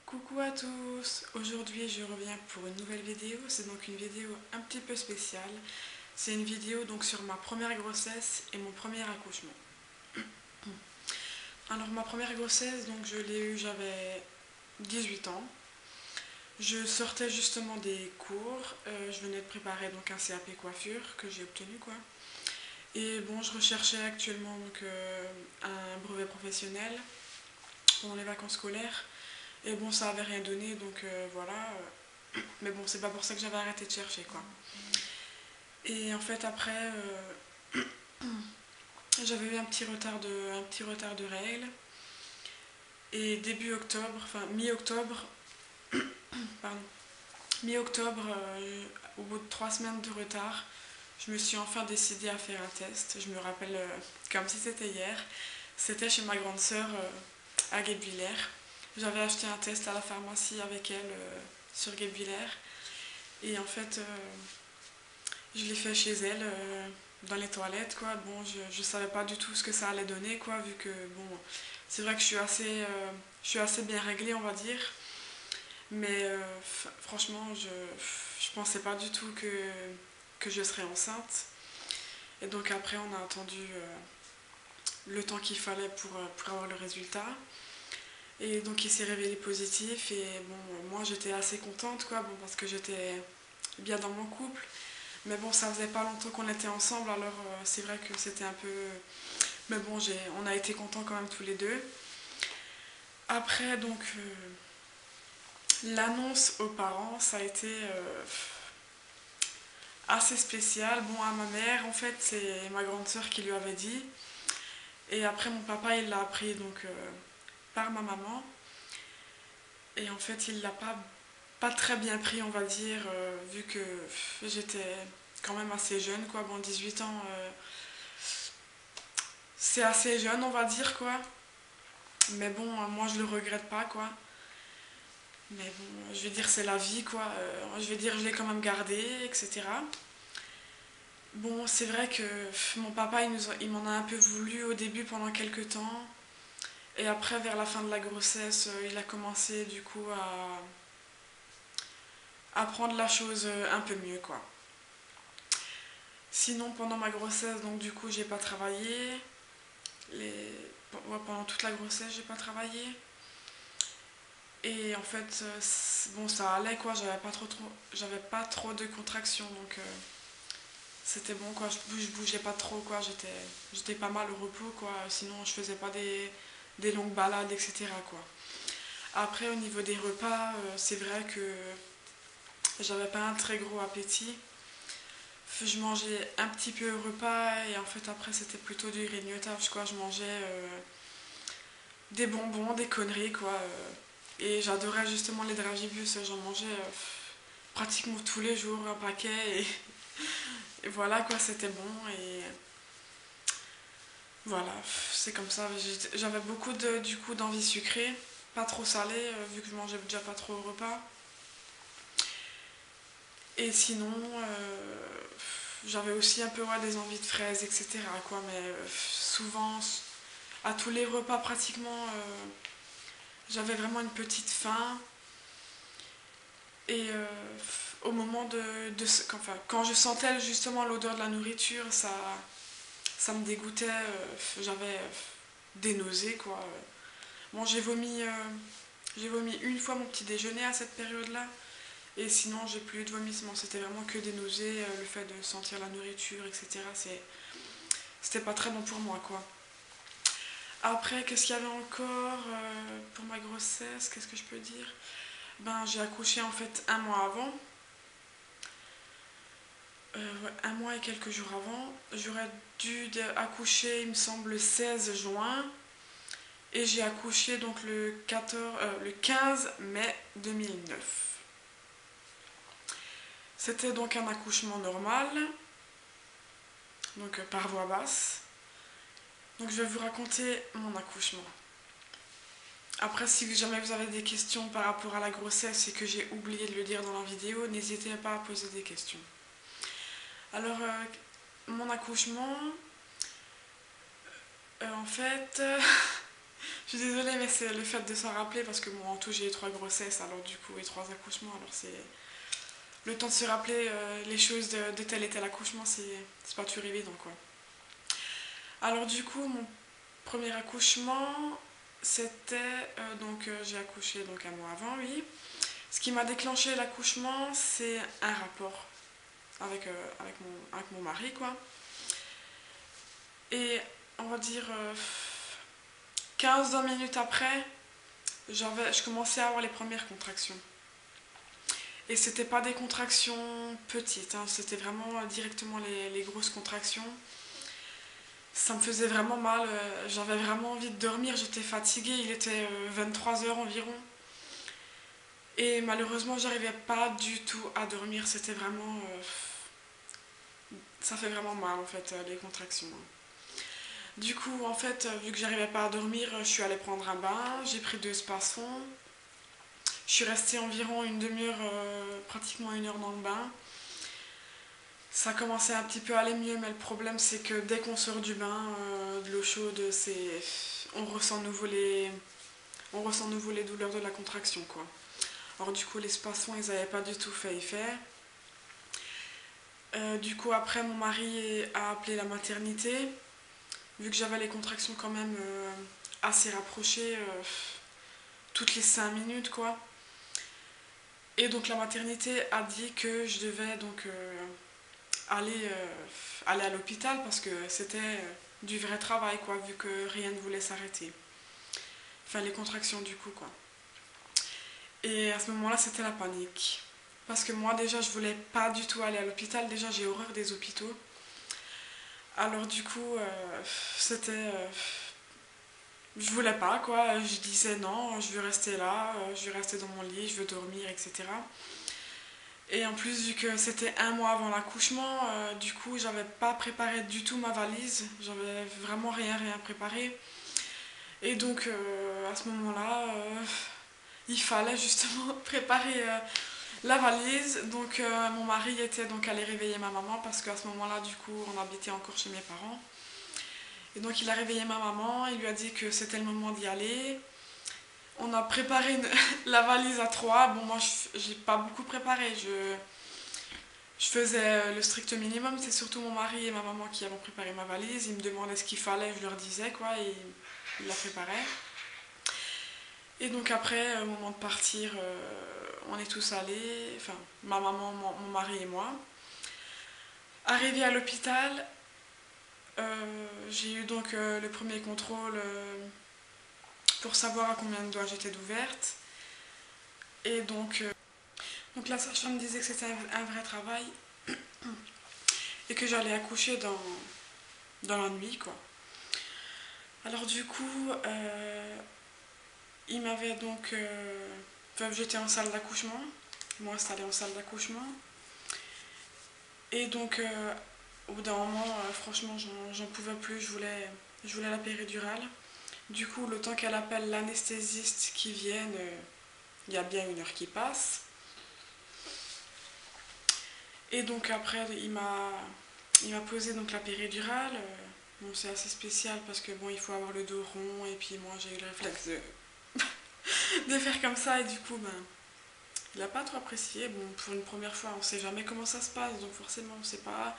Coucou à tous, aujourd'hui je reviens pour une nouvelle vidéo, c'est donc une vidéo un petit peu spéciale. C'est une vidéo donc sur ma première grossesse et mon premier accouchement. Alors ma première grossesse, donc je l'ai eue, j'avais 18 ans. Je sortais justement des cours, je venais de préparer donc un CAP coiffure que j'ai obtenu quoi. Et bon, je recherchais actuellement donc un brevet professionnel pendant les vacances scolaires. Et bon, ça avait rien donné, donc voilà. Mais bon, c'est pas pour ça que j'avais arrêté de chercher, quoi. Et en fait, après, j'avais eu un petit retard de règles. Et début octobre, enfin mi-octobre, pardon, mi-octobre, au bout de 3 semaines de retard, je me suis enfin décidée à faire un test. Je me rappelle comme si c'était hier. C'était chez ma grande sœur à Guebwiller. J'avais acheté un test à la pharmacie avec elle sur Guebwiller. Et en fait, je l'ai fait chez elle, dans les toilettes, quoi. Bon, je savais pas du tout ce que ça allait donner, quoi, vu que, bon, c'est vrai que je suis assez bien réglée, on va dire. Mais franchement, je pensais pas du tout que je serais enceinte. Et donc après, on a attendu le temps qu'il fallait pour avoir le résultat. Et donc il s'est révélé positif. Et bon, moi j'étais assez contente, quoi, bon, parce que j'étais bien dans mon couple. Mais bon, ça faisait pas longtemps qu'on était ensemble, alors c'est vrai que c'était un peu... Mais bon, on a été contents quand même tous les deux. Après, donc, l'annonce aux parents, ça a été assez spécial. Bon, à ma mère, en fait, c'est ma grande sœur qui lui avait dit. Et après, mon papa, il l'a appris donc par ma maman. Et en fait, il l'a pas très bien pris, on va dire, vu que j'étais quand même assez jeune, quoi. Bon, 18 ans, c'est assez jeune, on va dire, quoi. Mais bon, moi je le regrette pas, quoi. Mais bon, je vais dire c'est la vie, quoi. Je vais dire je l'ai quand même gardé, etc. Bon, c'est vrai que mon papa il m'en a un peu voulu au début pendant quelques temps. Et après, vers la fin de la grossesse, il a commencé du coup à prendre la chose un peu mieux, quoi. Sinon, pendant ma grossesse, donc du coup, j'ai pas travaillé. Les... ouais, pendant toute la grossesse, j'ai pas travaillé. Et en fait, bon, ça allait quoi, j'avais pas trop de contractions, donc c'était bon quoi, je bougeais pas trop quoi, j'étais pas mal au repos quoi, sinon je faisais pas des longues balades, etc. quoi. Après, au niveau des repas, c'est vrai que j'avais pas un très gros appétit. Je mangeais un petit peu au repas et en fait après c'était plutôt du grignotage quoi, je mangeais des bonbons, des conneries quoi. Et j'adorais justement les dragibus, j'en mangeais pratiquement tous les jours un paquet et voilà quoi, c'était bon et voilà, c'est comme ça. J'avais beaucoup du coup d'envie sucrée, pas trop salée vu que je mangeais déjà pas trop au repas. Et sinon, j'avais aussi un peu ouais, des envies de fraises, etc. quoi, mais souvent, à tous les repas pratiquement, j'avais vraiment une petite faim. Et au moment enfin, quand je sentais justement l'odeur de la nourriture, ça me dégoûtait. J'avais des nausées, quoi. Bon, j'ai vomi une fois mon petit déjeuner à cette période-là. Et sinon, j'ai plus eu de vomissement. C'était vraiment que des nausées, le fait de sentir la nourriture, etc. C'était pas très bon pour moi, quoi. Après, qu'est-ce qu'il y avait encore pour ma grossesse? Qu'est-ce que je peux dire? Ben, j'ai accouché en fait un mois avant. Ouais, un mois et quelques jours avant. J'aurais dû accoucher, il me semble, le 16 juin. Et j'ai accouché donc le 15 mai 2009. C'était donc un accouchement normal, donc par voie basse. Donc je vais vous raconter mon accouchement. Après, si jamais vous avez des questions par rapport à la grossesse et que j'ai oublié de le dire dans la vidéo, n'hésitez pas à poser des questions. Alors, mon accouchement, en fait, Je suis désolée, mais c'est le fait de s'en rappeler parce que moi en tout j'ai eu 3 grossesses, alors du coup, et 3 accouchements, alors c'est le temps de se rappeler les choses de tel et tel accouchement, c'est pas toujours évident quoi. Alors du coup, mon premier accouchement, c'était j'ai accouché donc un mois avant, oui. Ce qui m'a déclenché l'accouchement, c'est un rapport avec mon mari quoi. Et on va dire 15-20 minutes après, je commençais à avoir les premières contractions. Et c'était pas des contractions petites, hein, c'était vraiment directement les grosses contractions. Ça me faisait vraiment mal, j'avais vraiment envie de dormir, j'étais fatiguée, il était 23 heures environ. Et malheureusement, j'arrivais pas du tout à dormir, c'était vraiment. Ça fait vraiment mal en fait, les contractions. Du coup, en fait, vu que j'arrivais pas à dormir, je suis allée prendre un bain, j'ai pris 2 spasons. Je suis restée environ une demi-heure, pratiquement 1 heure dans le bain. Ça commençait un petit peu à aller mieux, mais le problème c'est que dès qu'on sort du bain, de l'eau chaude, on ressent on ressent de nouveau les douleurs de la contraction, quoi. Alors du coup, les spasmos, ils n'avaient pas du tout fait effet. Du coup, après, mon mari a appelé la maternité. Vu que j'avais les contractions quand même assez rapprochées, toutes les 5 minutes, quoi. Et donc la maternité a dit que je devais donc aller à l'hôpital parce que c'était du vrai travail, quoi, vu que rien ne voulait s'arrêter. Enfin, les contractions du coup, quoi. Et à ce moment-là, c'était la panique. Parce que moi, déjà, je voulais pas du tout aller à l'hôpital. Déjà, j'ai horreur des hôpitaux. Alors, du coup, c'était. Je voulais pas, quoi. Je disais non, je veux rester là, je veux rester dans mon lit, je veux dormir, etc. Et en plus, vu que c'était un mois avant l'accouchement, du coup, j'avais pas préparé du tout ma valise. J'avais vraiment rien préparé. Et donc, à ce moment-là, il fallait justement préparer la valise. Donc, mon mari était donc allé réveiller ma maman parce qu'à ce moment-là, du coup, on habitait encore chez mes parents. Et donc, il a réveillé ma maman, il lui a dit que c'était le moment d'y aller. On a préparé la valise à 3. Bon, moi, j'ai pas beaucoup préparé. Je faisais le strict minimum. C'est surtout mon mari et ma maman qui avaient préparé ma valise. Ils me demandaient ce qu'il fallait, je leur disais, quoi, et ils la préparaient. Et donc après, au moment de partir, on est tous allés, enfin ma maman, mon mari et moi. Arrivé à l'hôpital, j'ai eu donc le premier contrôle pour savoir à combien de doigts j'étais ouverte. Et donc la sage-femme disait que c'était un vrai travail et que j'allais accoucher dans la nuit, quoi. Alors du coup, il m'avait donc... enfin, j'étais en salle d'accouchement, moi installée en salle d'accouchement. Et donc, au bout d'un moment, franchement, j'en pouvais plus, je voulais la péridurale. Du coup, le temps qu'elle appelle l'anesthésiste qui vienne, il y a bien 1 heure qui passe. Et donc après, il m'a posé donc la péridurale. Bon, c'est assez spécial parce que bon, il faut avoir le dos rond et puis moi j'ai eu le réflexe de faire comme ça et du coup, ben, il n'a pas trop apprécié. Bon, pour une première fois, on sait jamais comment ça se passe, donc forcément, on sait pas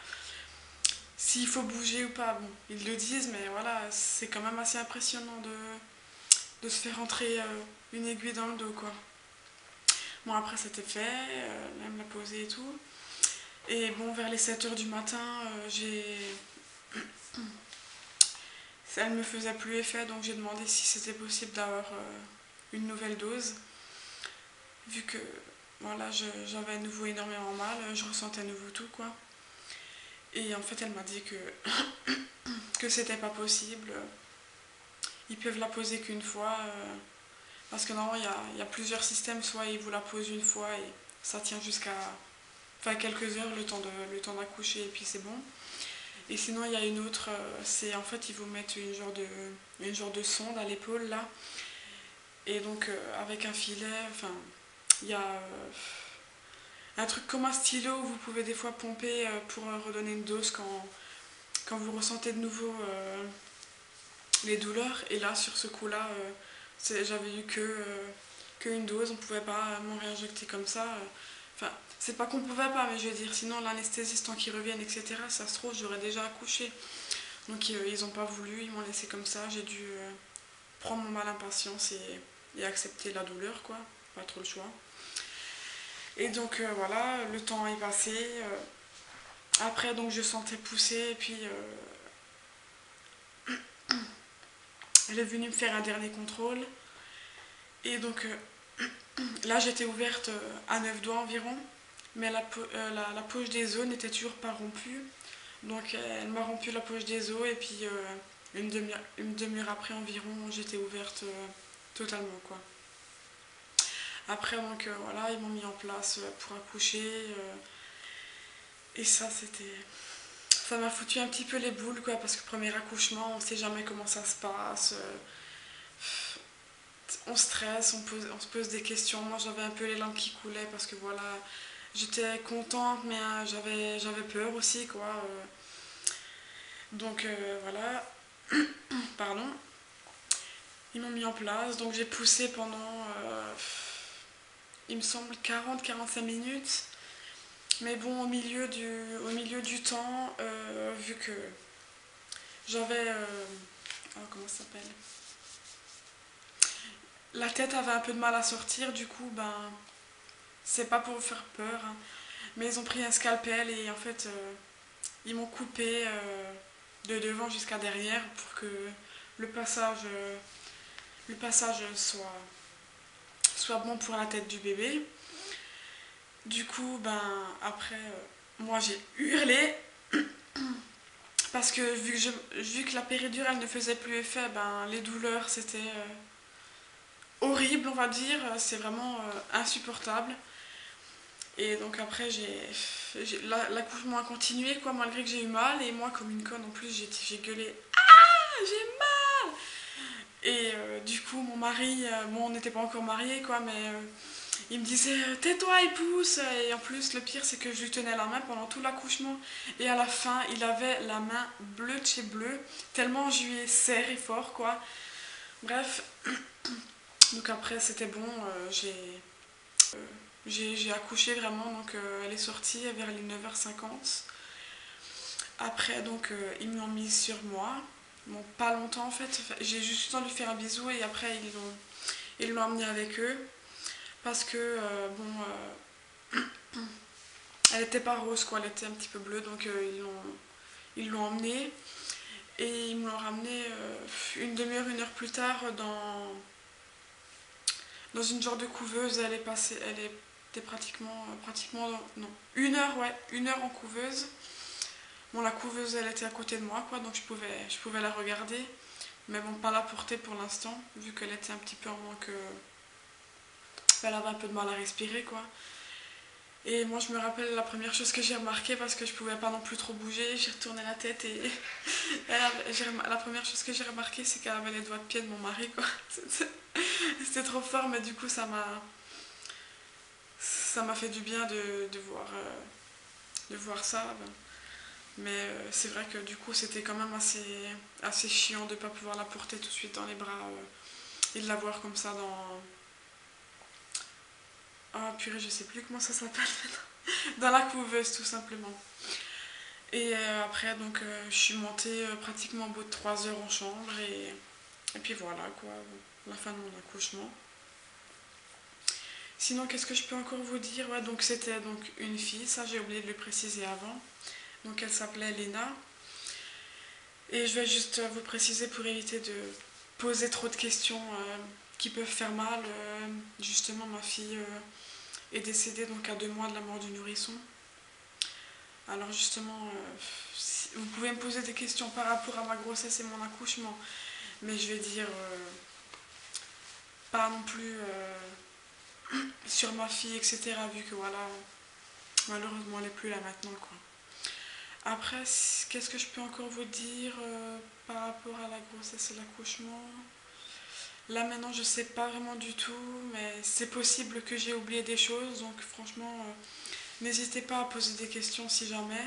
s'il faut bouger ou pas. Bon, ils le disent, mais voilà, c'est quand même assez impressionnant de se faire rentrer une aiguille dans le dos, quoi. Bon, après, c'était fait, elle me l'a posé et tout. Et bon, vers les 7 heures du matin, elle me faisait plus effet, donc j'ai demandé si c'était possible d'avoir une nouvelle dose. Vu que voilà, j'avais à nouveau énormément mal, je ressentais à nouveau tout, quoi. Et en fait, elle m'a dit que c'était pas possible. Ils peuvent la poser qu'une fois. Parce que normalement, il y a plusieurs systèmes. Soit ils vous la posent une fois et ça tient jusqu'à enfin, quelques heures, le temps d'accoucher, et puis c'est bon. Et sinon, il y a une autre, c'est en fait, ils vous mettent une genre de sonde à l'épaule, là. Et donc, avec un filet, enfin, il y a un truc comme un stylo où vous pouvez des fois pomper pour redonner une dose quand vous ressentez de nouveau les douleurs. Et là, sur ce coup-là, j'avais eu qu'une dose, on pouvait pas m'en réinjecter comme ça. Enfin, c'est pas qu'on pouvait pas, mais je veux dire, sinon l'anesthésiste, tant qu'ils reviennent, etc., ça se trouve, j'aurais déjà accouché. Donc ils ont pas voulu, ils m'ont laissé comme ça. J'ai dû prendre mon mal en patience et accepter la douleur, quoi. Pas trop le choix. Et donc voilà, le temps est passé. Après, donc je sentais pousser, et puis elle est venue me faire un dernier contrôle. Et donc là, j'étais ouverte à 9 doigts environ, mais la poche des os n'était toujours pas rompue. Donc elle m'a rompu la poche des os, et puis une demi-heure après environ, j'étais ouverte totalement, quoi. Après, donc voilà, ils m'ont mis en place pour accoucher. Et ça, c'était. Ça m'a foutu un petit peu les boules, quoi, parce que premier accouchement, on sait jamais comment ça se passe. On stresse, on se pose des questions. Moi, j'avais un peu les larmes qui coulaient parce que voilà, j'étais contente, mais j'avais peur aussi, quoi. Donc voilà, pardon. Ils m'ont mis en place, donc j'ai poussé pendant, il me semble, 40-45 minutes. Mais bon, au milieu du temps, vu que j'avais... comment ça s'appelle? La tête avait un peu de mal à sortir, du coup, ben, c'est pas pour vous faire peur, hein, mais ils ont pris un scalpel et en fait, ils m'ont coupé de devant jusqu'à derrière pour que le passage, le passage soit bon pour la tête du bébé. Du coup, ben, après, moi j'ai hurlé parce que vu que la péridurale ne faisait plus effet, ben, les douleurs c'était horrible, on va dire. C'est vraiment insupportable. Et donc après, l'accouchement a continué, quoi, malgré que j'ai eu mal. Et moi, comme une conne, en plus, j'ai gueulé. Ah, j'ai mal. Et du coup, mon mari, bon, on n'était pas encore mariés, quoi, mais il me disait tais-toi et pousse. Et en plus, le pire, c'est que je lui tenais la main pendant tout l'accouchement. Et à la fin, il avait la main bleue de chez bleu, tellement je lui ai serré fort, quoi. Bref, donc après, c'était bon. Euh, j'ai accouché vraiment, donc elle est sortie vers les 9h50. Après, donc, ils me l'ont mise sur moi. Bon, pas longtemps en fait. J'ai juste eu le temps de lui faire un bisou et après, ils l'ont emmenée avec eux. Parce que, bon, elle était pas rose, quoi. Elle était un petit peu bleue, donc ils l'ont emmenée. Et ils me l'ont ramenée une demi-heure, 1 heure plus tard dans une genre de couveuse. Elle était pratiquement, non, 1 heure, ouais, 1 heure en couveuse. Bon, la couveuse, elle était à côté de moi, quoi, donc je pouvais la regarder. Mais bon, pas la porter pour l'instant, vu qu'elle était un petit peu en manque. Elle avait un peu de mal à respirer, quoi. Et moi, je me rappelle la première chose que j'ai remarqué, parce que je pouvais pas non plus trop bouger, j'ai retourné la tête et la première chose que j'ai remarqué, c'est qu'elle avait les doigts de pied de mon mari, quoi. C'était trop fort, mais du coup, ça m'a fait du bien de voir ça. Mais c'est vrai que du coup, c'était quand même assez chiant de ne pas pouvoir la porter tout de suite dans les bras et de la voir comme ça dans. Ah purée, je sais plus comment ça s'appelle maintenant. Dans la couveuse, tout simplement. Et après, donc, je suis montée pratiquement au bout de 3 heures en chambre et puis voilà, quoi, la fin de mon accouchement. Sinon, qu'est-ce que je peux encore vous dire? Ouais, donc c'était donc une fille, ça j'ai oublié de le préciser avant. Donc elle s'appelait Léna. Et je vais juste vous préciser pour éviter de poser trop de questions qui peuvent faire mal. Justement, ma fille est décédée donc à 2 mois de la mort du nourrisson. Alors justement, vous pouvez me poser des questions par rapport à ma grossesse et mon accouchement, mais je vais dire pas non plus sur ma fille, etc. Vu que voilà, malheureusement elle est plus là maintenant, quoi. Après, qu'est-ce que je peux encore vous dire par rapport à la grossesse et l'accouchement? Là maintenant, je sais pas vraiment du tout, mais c'est possible que j'ai oublié des choses, donc franchement, n'hésitez pas à poser des questions si jamais.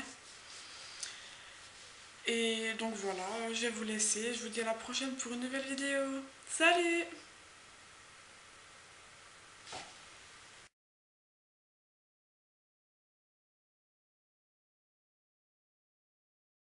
Et donc voilà, je vais vous laisser. Je vous dis à la prochaine pour une nouvelle vidéo. Salut!